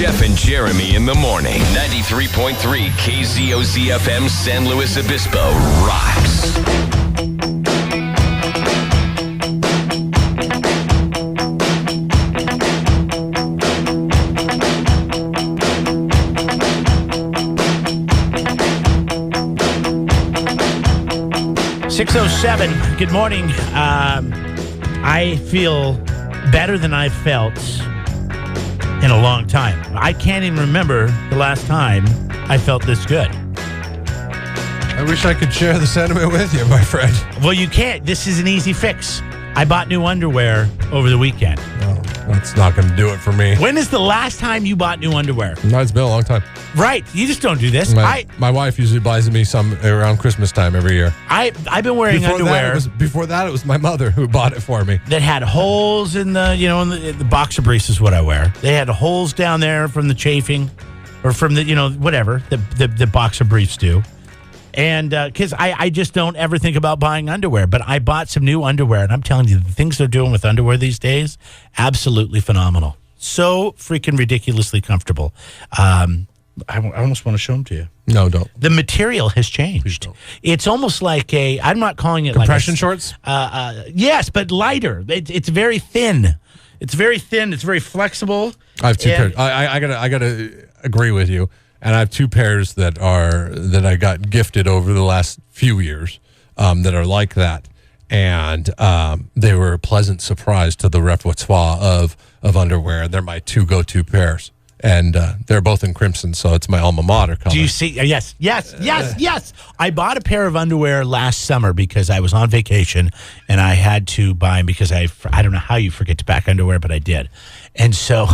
Jeff and Jeremy in the morning. 93.3 KZOZ FM San Luis Obispo rocks. .607. Good morning. I feel better than I've felt in a long time. I can't even remember the last time I felt this good. I wish I could share the sentiment with you, my friend. Well, you can't. This is an easy fix. I bought new underwear over the weekend. No, that's not going to do it for me. When is the last time you bought new underwear? No, it's been a long time. Right. You just don't do this. My wife usually buys me some around Christmas time every year. I've been wearing underwear. Before that, it was my mother who bought it for me. That had holes in the boxer briefs is what I wear. They had holes down there from the chafing or from the, whatever the boxer briefs do. And because I just don't ever think about buying underwear. But I bought some new underwear, and I'm telling you, the things they're doing with underwear these days, absolutely phenomenal. So freaking ridiculously comfortable. I almost want to show them to you. No, don't. The material has changed. It's almost like I'm not calling it compression shorts? Yes, but lighter. It's very thin. It's very thin. It's very flexible. I have two pairs. I gotta agree with you. And I have two pairs that I got gifted over the last few years that are like that. And they were a pleasant surprise to the repertoire of underwear. They're my two go-to pairs. And they're both in crimson, so it's my alma mater color. Do you see? Yes. I bought a pair of underwear last summer because I was on vacation, and I had to buy them because I don't know how you forget to pack underwear, but I did. And so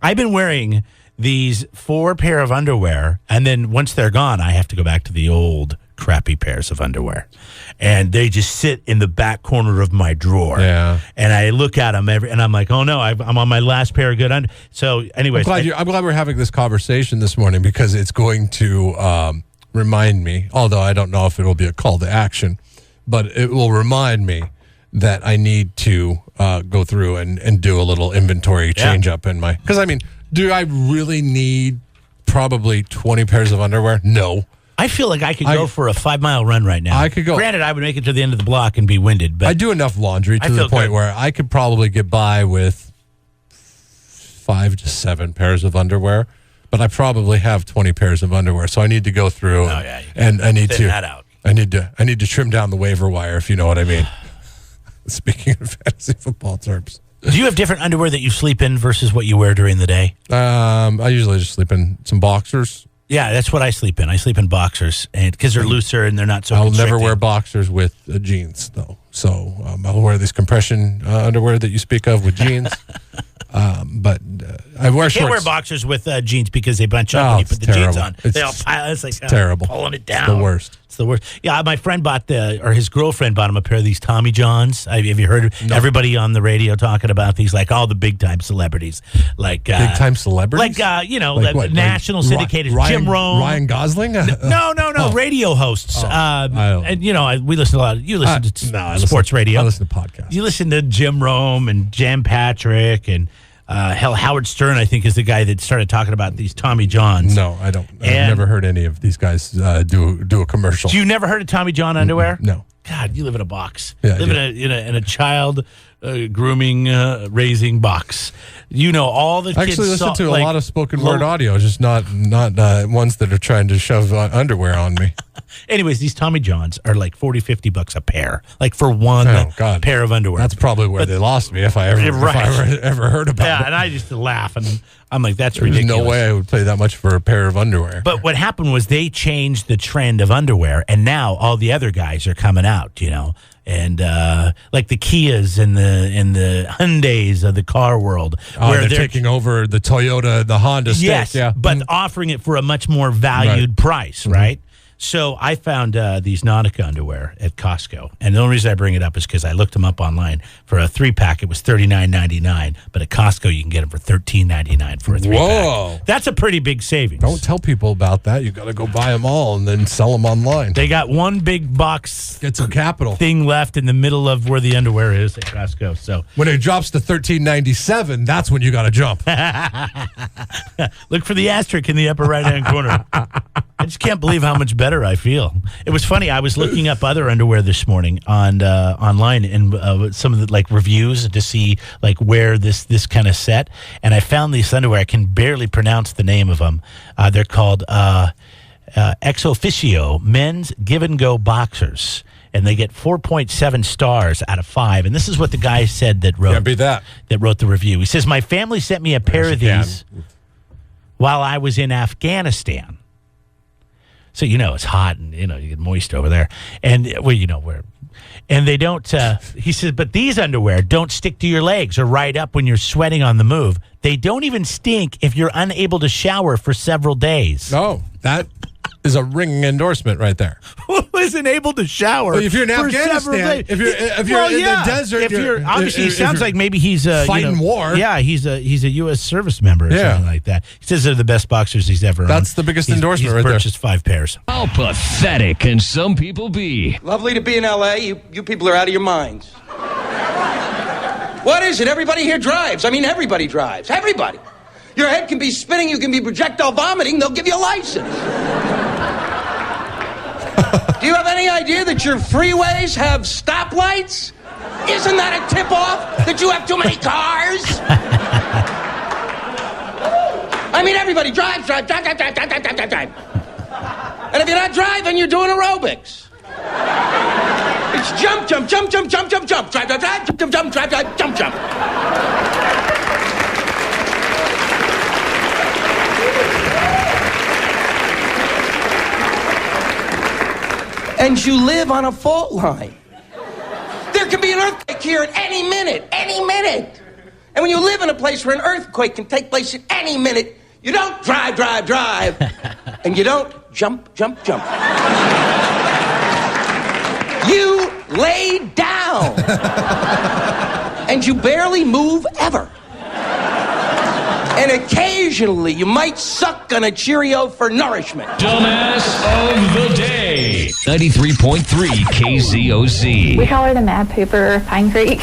I've been wearing these 4 pair of underwear, and then once they're gone, I have to go back to the old crappy pairs of underwear. And they just sit in the back corner of my drawer. Yeah. And I look at them and I'm like, oh no, I'm on my last pair of good underwear. So anyways. I'm glad we're having this conversation this morning because it's going to remind me, although I don't know if it will be a call to action, but it will remind me that I need to go through and do a little inventory change up in my, because I mean, do I really need probably 20 pairs of underwear? No. I feel like I could go for a 5-mile run right now. I could go. Granted, I would make it to the end of the block and be winded. But I do enough laundry to the point where I could probably get by with 5 to 7 pairs of underwear. But I probably have 20 pairs of underwear, so I need to go through and I need to that out. I need to trim down the waiver wire, if you know what I mean. Speaking of fantasy football terms. Do you have different underwear that you sleep in versus what you wear during the day? I usually just sleep in some boxers. Yeah, that's what I sleep in. I sleep in boxers because they're looser and they're not so I'll constricting. never wear boxers with jeans, though. So I'll wear these compression underwear that you speak of with jeans. But I wear shorts. You can't wear boxers with jeans because they bunch up when you put the jeans on. It's like terrible. Pulling it down. It's the worst. It's the worst. Yeah, my friend his girlfriend bought him a pair of these Tommy Johns. Have you heard everybody on the radio talking about these? Like all the big time celebrities, like big time celebrities, national syndicated Jim Rome, Ryan Gosling. No, radio hosts. And we listen a lot. You listen to sports radio. I listen to podcasts. You listen to Jim Rome and Jan Patrick and. Howard Stern, I think, is the guy that started talking about these Tommy Johns. No, I don't. I've never heard any of these guys do a commercial. You never heard of Tommy John underwear? No. God, you live in a box. Yeah, live in a child grooming raising box. You know all the kids. I actually listen to a lot of spoken word audio, just not ones that are trying to shove underwear on me. Anyways, these Tommy Johns are like $40-$50 a pair, like for one pair of underwear. That's probably where they lost me if I ever heard about it. Yeah, and I just laugh and I'm like, that's ridiculous. There's no way I would pay that much for a pair of underwear. But what happened was they changed the trend of underwear, and now all the other guys are coming out, and like the Kias and the Hyundais of the car world. Where they're taking over the Toyota, the Honda yes, stake. Yeah. But offering it for a much more valued price, right? So I found these Nautica underwear at Costco. And the only reason I bring it up is because I looked them up online. For a 3-pack, it was $39.99. But at Costco, you can get them for $13.99 for a 3-pack. Whoa. That's a pretty big savings. Don't tell people about that. You got to go buy them all and then sell them online. They got one big box Get some capital. thing left in the middle of where the underwear is at Costco. So When it drops to $13.97, that's when you got to jump. look for the asterisk in the upper right-hand corner. I just can't believe how much better I feel. It was funny. I was looking up other underwear this morning on online and some of the like reviews to see like where this kind of set, and I found these underwear. I can barely pronounce the name of them. They're called Ex Officio Men's Give and Go Boxers, and they get 4.7 stars out of 5. And this is what the guy said that wrote Can't beat that. wrote the review. He says, "My family sent me a pair of these while I was in Afghanistan." So, it's hot and, you get moist over there. And, and they don't, he says, but these underwear don't stick to your legs or ride up when you're sweating on the move. They don't even stink if you're unable to shower for several days. Oh, that is a ringing endorsement right there. Who isn't able to shower? Well, if you're in for several Afghanistan, days? if you're in the desert, if you're obviously, it sounds like maybe he's fighting war. Yeah, he's a U.S. service member or something like that. He says they're the best boxers he's ever owned. That's the biggest endorsement he's right purchased 5 pairs. How pathetic can some people be? Lovely to be in L.A. You people are out of your minds. What is it? Everybody here drives. I mean, everybody drives. Everybody. Your head can be spinning. You can be projectile vomiting. They'll give you a license. Do you have any idea that your freeways have stoplights? Isn't that a tip-off that you have too many cars? I mean, everybody drives. And if you're not driving, you're doing aerobics. It's jump, jump, jump, jump, jump, jump, jump. Drive, drive, drive, jump, jump, jump, drive, drive, jump, jump. And you live on a fault line. There could be an earthquake here at any minute, any minute. And when you live in a place where an earthquake can take place at any minute, you don't drive, drive, drive, and you don't jump, jump, jump. You lay down, and you barely move ever. And occasionally, you might suck on a Cheerio for nourishment. Dumbass of the day. 93.3 KZOZ. We call her the Mad Pooper of Pine Creek.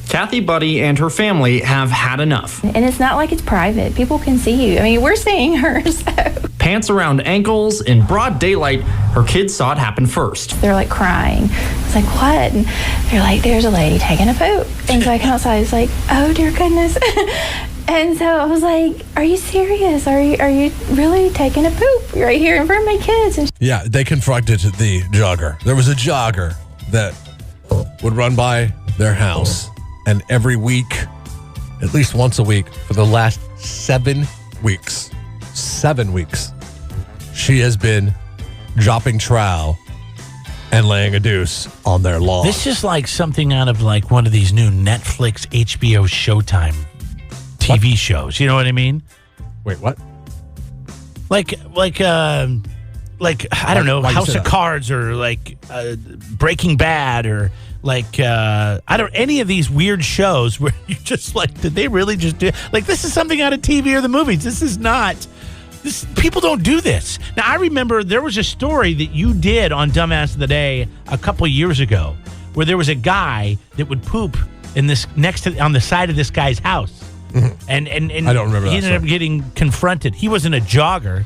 Kathy Buddy and her family have had enough. And it's not like it's private. People can see you. I mean, we're seeing her, so. Pants around ankles, in broad daylight, her kids saw it happen first. They're like crying. It's like, what? And they're like, there's a lady taking a poop. And so I come outside, it's like, oh dear goodness. And so I was like, are you serious? Are you really taking a poop right here in front of my kids? And Yeah, they confronted the jogger. There was a jogger that would run by their house, and every week, at least once a week, for the last 7 weeks, she has been dropping trowel and laying a deuce on their lawn. This is like something out of like one of these new Netflix, HBO, Showtime TV shows. You know what I mean? Wait, what? Like I don't know, why you House say of that? Cards or like Breaking Bad or like any of these weird shows where you just like, did they really just do like this is something out of TV or the movies? This is not. People don't do this. Now I remember there was a story that you did on Dumbass of the Day a couple of years ago where there was a guy that would poop in this on the side of this guy's house. And I don't remember that he ended up story. getting confronted. He wasn't a jogger.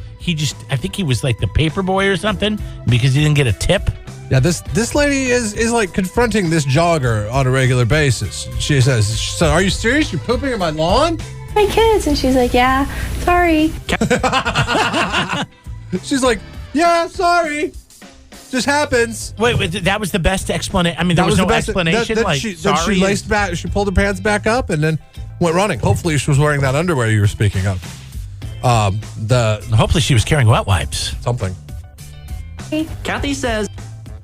I think he was like the paper boy or something because he didn't get a tip. Yeah, this lady is like confronting this jogger on a regular basis. She says, "So are you serious? You're pooping on my lawn?" my kids. And she's like, yeah, sorry. She's like, "Yeah, sorry. Just happens." Wait, that was the best explanation. I mean, there was no explanation. Then like, she sorry. laced back. She pulled her pants back up and then went running. Hopefully, she was wearing that underwear you were speaking of. Hopefully, she was carrying wet wipes. Something. Kathy says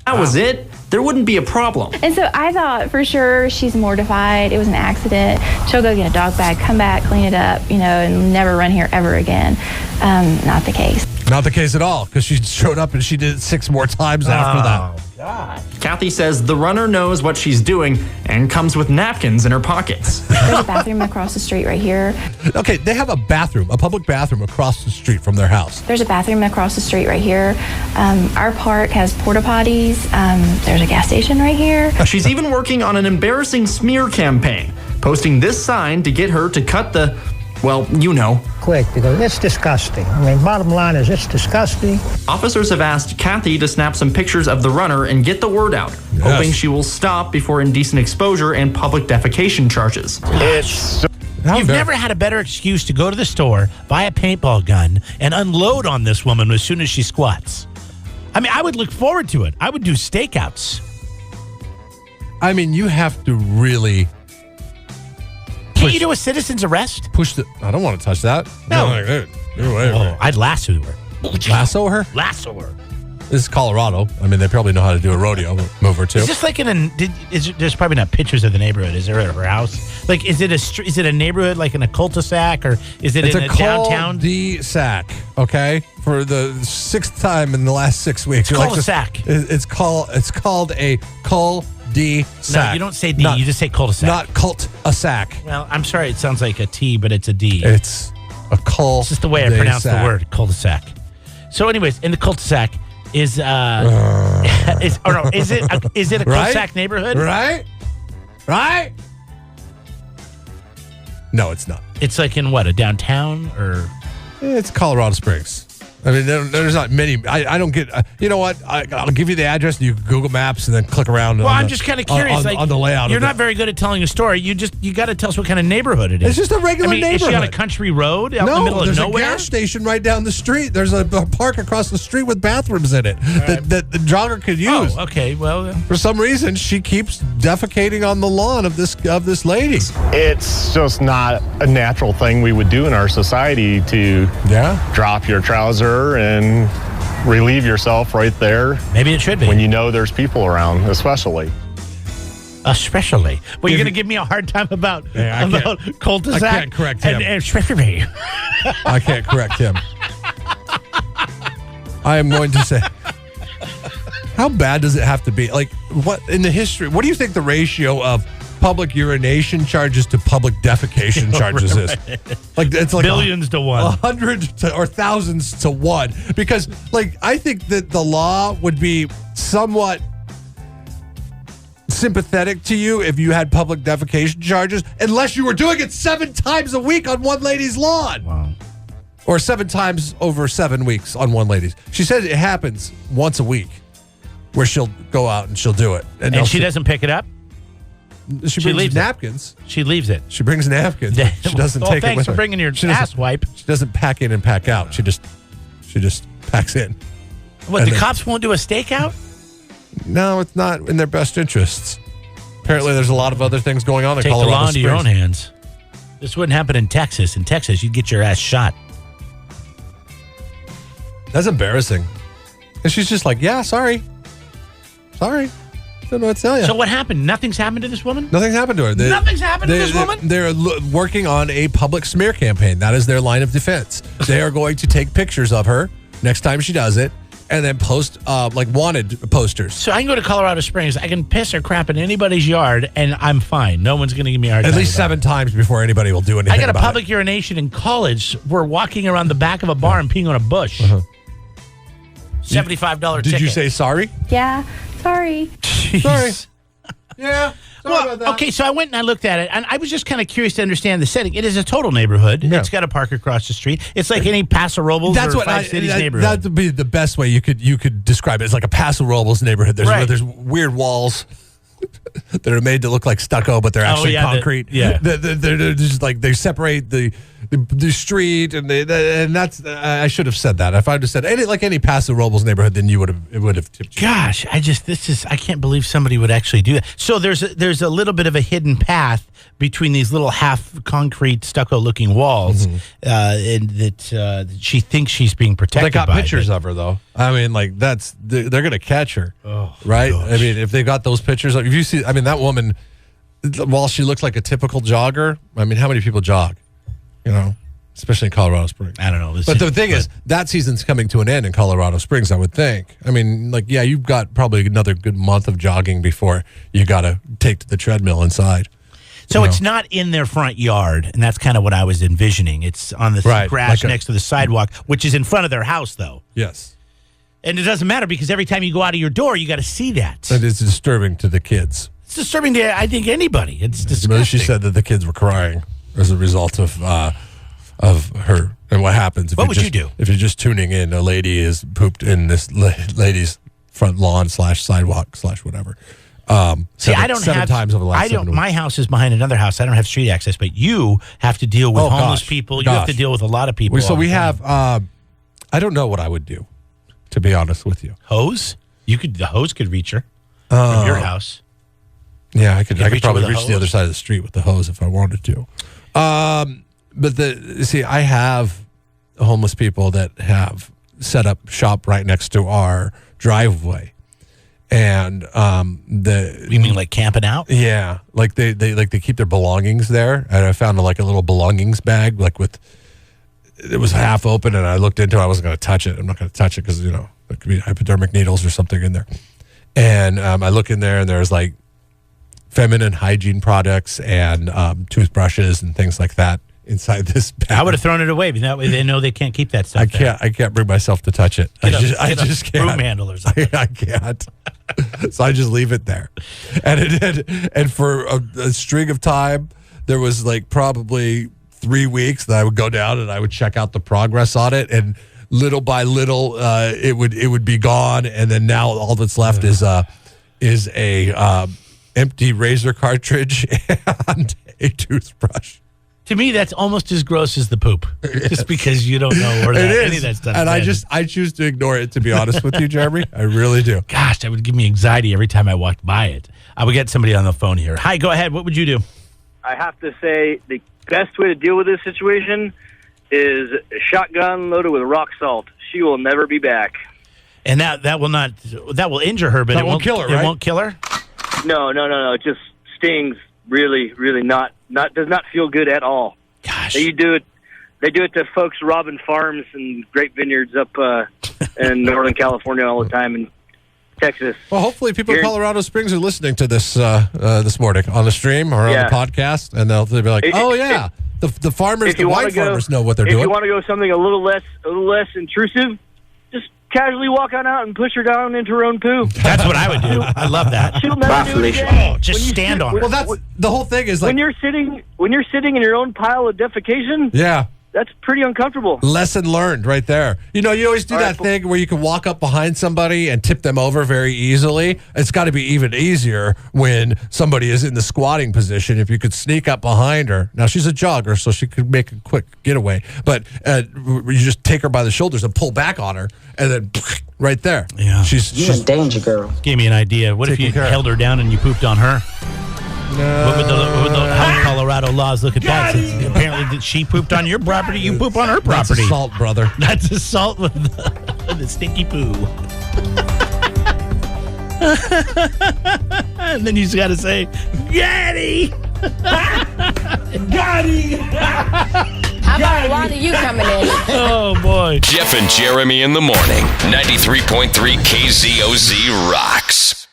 that was it. There wouldn't be a problem. And so I thought for sure she's mortified. It was an accident. She'll go get a dog bag, come back, clean it up, and never run here ever again. Not the case. Not the case at all, because she showed up and she did it 6 more times after that. God. Kathy says the runner knows what she's doing and comes with napkins in her pockets. There's a bathroom across the street right here. Okay, they have a public bathroom across the street from their house. There's a bathroom across the street right here. Our park has porta potties. There's a gas station right here. She's even working on an embarrassing smear campaign, posting this sign to get her to cut the, well, you know. Quick, because it's disgusting. I mean, bottom line is it's disgusting. Officers have asked Kathy to snap some pictures of the runner and get the word out, hoping she will stop before indecent exposure and public defecation charges. You've never had a better excuse to go to the store, buy a paintball gun, and unload on this woman as soon as she squats. I mean, I would look forward to it. I would do stakeouts. I mean, you have to really... Can't you do a citizen's arrest? I don't want to touch that. No. Like, hey, I'd lasso her. lasso her? Lasso her. This is Colorado. I mean, they probably know how to do a rodeo move or two. Is this like there's probably not pictures of the neighborhood. Is there at her house? Like, is it a neighborhood like in a cul-de-sac, or is it in a downtown? Cul-de-sac, okay? For the 6th time in the last 6 weeks. Cul-de-sac. It's called a cul-de-sac. No, you don't say D. You just say cul-de-sac. Not cult-a-sac. Well, I'm sorry. It sounds like a T, but it's a D. It's a cul-de-sac. It's just the way I pronounce the word, cul-de-sac. So, anyways, in the cul-de-sac is it a cul-de-sac neighborhood? Right? No, it's not. It's like in what, a downtown or? It's Colorado Springs. I mean, there's not many. I don't get. You know what? I'll give you the address. And you can Google Maps and then click around. Well, I'm just kind of curious. On the layout. You're not very good at telling a story. You got to tell us what kind of neighborhood it is. It's just a regular neighborhood. Is she on a country road out in the middle of nowhere? There's a gas station right down the street. There's a park across the street with bathrooms in it that the jogger could use. Oh, okay. Well, for some reason, she keeps defecating on the lawn of this lady. It's just not a natural thing we would do in our society to drop your trouser and relieve yourself right there. Maybe it should be. When you know there's people around, especially. Well, you're going to give me a hard time about cul-de-sac? I can't correct him. I can't correct him. I am going to say, how bad does it have to be? Like, what in the history? What do you think the ratio of public urination charges to public defecation charges is? Like, it's like billions to 1, 100 or thousands to 1. Because, like, I think that the law would be somewhat sympathetic to you if you had public defecation charges, unless you were doing it 7 times a week on one lady's lawn. Wow. Or 7 times over 7 weeks on one lady's. She says it happens once a week where she'll go out and she'll do it. And she doesn't pick it up? She brings napkins. She leaves it. She brings napkins. She doesn't take it with her. Thanks for bringing your ass wipe. She doesn't pack in and pack out. She just packs in. What, the cops won't do a stakeout? No, it's not in their best interests. Apparently, there's a lot of other things going on in Colorado Springs. Take the law into your own hands. This wouldn't happen in Texas. In Texas, you'd get your ass shot. That's embarrassing. And she's just like, yeah, sorry. Don't know what to tell you. So what happened? Nothing's happened to this woman? Nothing's happened to her. Nothing's happened to this woman? They're working on a public smear campaign. That is their line of defense. They are going to take pictures of her next time she does it and then post like wanted posters. So I can go to Colorado Springs. I can piss or crap in anybody's yard and I'm fine. No one's going to give me a hard time. At least 7 times before anybody will do anything. I got a public urination in college. We're walking around the back of a bar and peeing on a bush. $75 ticket. Did you say sorry? Yeah, sorry. Jeez. Sorry. Yeah. Well, okay, so I went and I looked at it, and I was just kind of curious to understand the setting. It is a total neighborhood. Yeah. It's got a park across the street. It's like any Paso Robles or Five Cities neighborhood. That would be the best way you could describe it. It's like a Paso Robles neighborhood. There's weird walls that are made to look like stucco, but they're actually concrete. They're just like they separate the street, and that's I should have said that. If I'd have said any Paso Robles neighborhood, then it would have tipped you. Gosh, I can't believe somebody would actually do that. So there's a little bit of a hidden path between these little half concrete stucco looking walls, and that she thinks she's being protected. They got pictures of her though. I mean, like they're gonna catch her, right? Gosh. I mean, if they got those pictures, if you see, I mean, that woman, while she looks like a typical jogger, I mean, how many people jog? You know, especially in Colorado Springs. I don't know. But the thing is, that season's coming to an end in Colorado Springs, I would think. I mean, like, yeah, you've got probably another good month of jogging before you got to take to the treadmill inside. So it's not in their front yard, and that's kind of what I was envisioning. It's on the grass next to the sidewalk, which is in front of their house, though. Yes. And it doesn't matter because every time you go out of your door, you got to see that. And it's disturbing to the kids. It's disturbing to, I think, anybody. It's disgusting. She said that the kids were crying as a result of her. And what happens? What would you do? If you're just tuning in, a lady is pooped in this lady's front lawn / sidewalk / whatever. See, I don't seven have. times over the last 7 weeks. My house is behind another house. I don't have street access, but you have to deal with homeless people. You have to deal with a lot of people. We have. I don't know what I would do, to be honest with you. Hose? The hose could reach her from your house. Yeah, I could probably reach the other side of the street with the hose if I wanted to. But I have homeless people that have set up shop right next to our driveway. And you mean like camping out? Yeah, like they keep their belongings there. And I found a little belongings bag, it was half open, and I looked into it. I wasn't going to touch it. I'm not going to touch it because there could be hypodermic needles or something in there. And I look in there, and there's feminine hygiene products and toothbrushes and things like that inside this bag. I would have thrown it away, but that way they know they can't keep that stuff. I can't bring myself to touch it. I just can't. Broom handle or something. I can't. So I just leave it there. And for a string of time, there was probably 3 weeks that I would go down and I would check out the progress on it, and little by little it would be gone, and then now all that's left is a empty razor cartridge and a toothbrush. To me, that's almost as gross as the poop, just because you don't know where any of that stuff is. And I choose to ignore it, to be honest with you, Jeremy. I really do. Gosh, that would give me anxiety every time I walked by it. I would get somebody on the phone here. Hi, go ahead. What would you do? I have to say the best way to deal with this situation is a shotgun loaded with rock salt. She will never be back. And that will injure her, but it won't kill her, right? It won't kill her? No. It just stings really, really does not feel good at all. Gosh. They do it to folks robbing farms and grape vineyards up in Northern California all the time, and Texas. Well, hopefully people in Colorado Springs are listening to this this morning on the stream or on the podcast, and they'll be like, the farmers, the white farmers know what they're doing. If you want to go something a little less intrusive, just casually walk on out and push her down into her own poo. That's what I would do. I love that. She'll never do it again. Just stand on her. Well, that's the whole thing is when you're sitting in your own pile of defecation. Yeah. That's pretty uncomfortable. Lesson learned right there. You always do that thing where you can walk up behind somebody and tip them over very easily. It's got to be even easier when somebody is in the squatting position. If you could sneak up behind her. Now, she's a jogger, so she could make a quick getaway. But you just take her by the shoulders and pull back on her, and then right there. Yeah. She's a danger girl. Gave me an idea. What if you held her down and you pooped on her? No. What would how Colorado laws look at that? Since apparently she pooped on your property, you poop on her property. That's assault, brother. That's assault with the stinky poo. And then you just got to say, Gaddy! Gaddy! How about a lot of you coming in? Oh, boy. Jeff and Jeremy in the morning. 93.3 KZOZ rocks.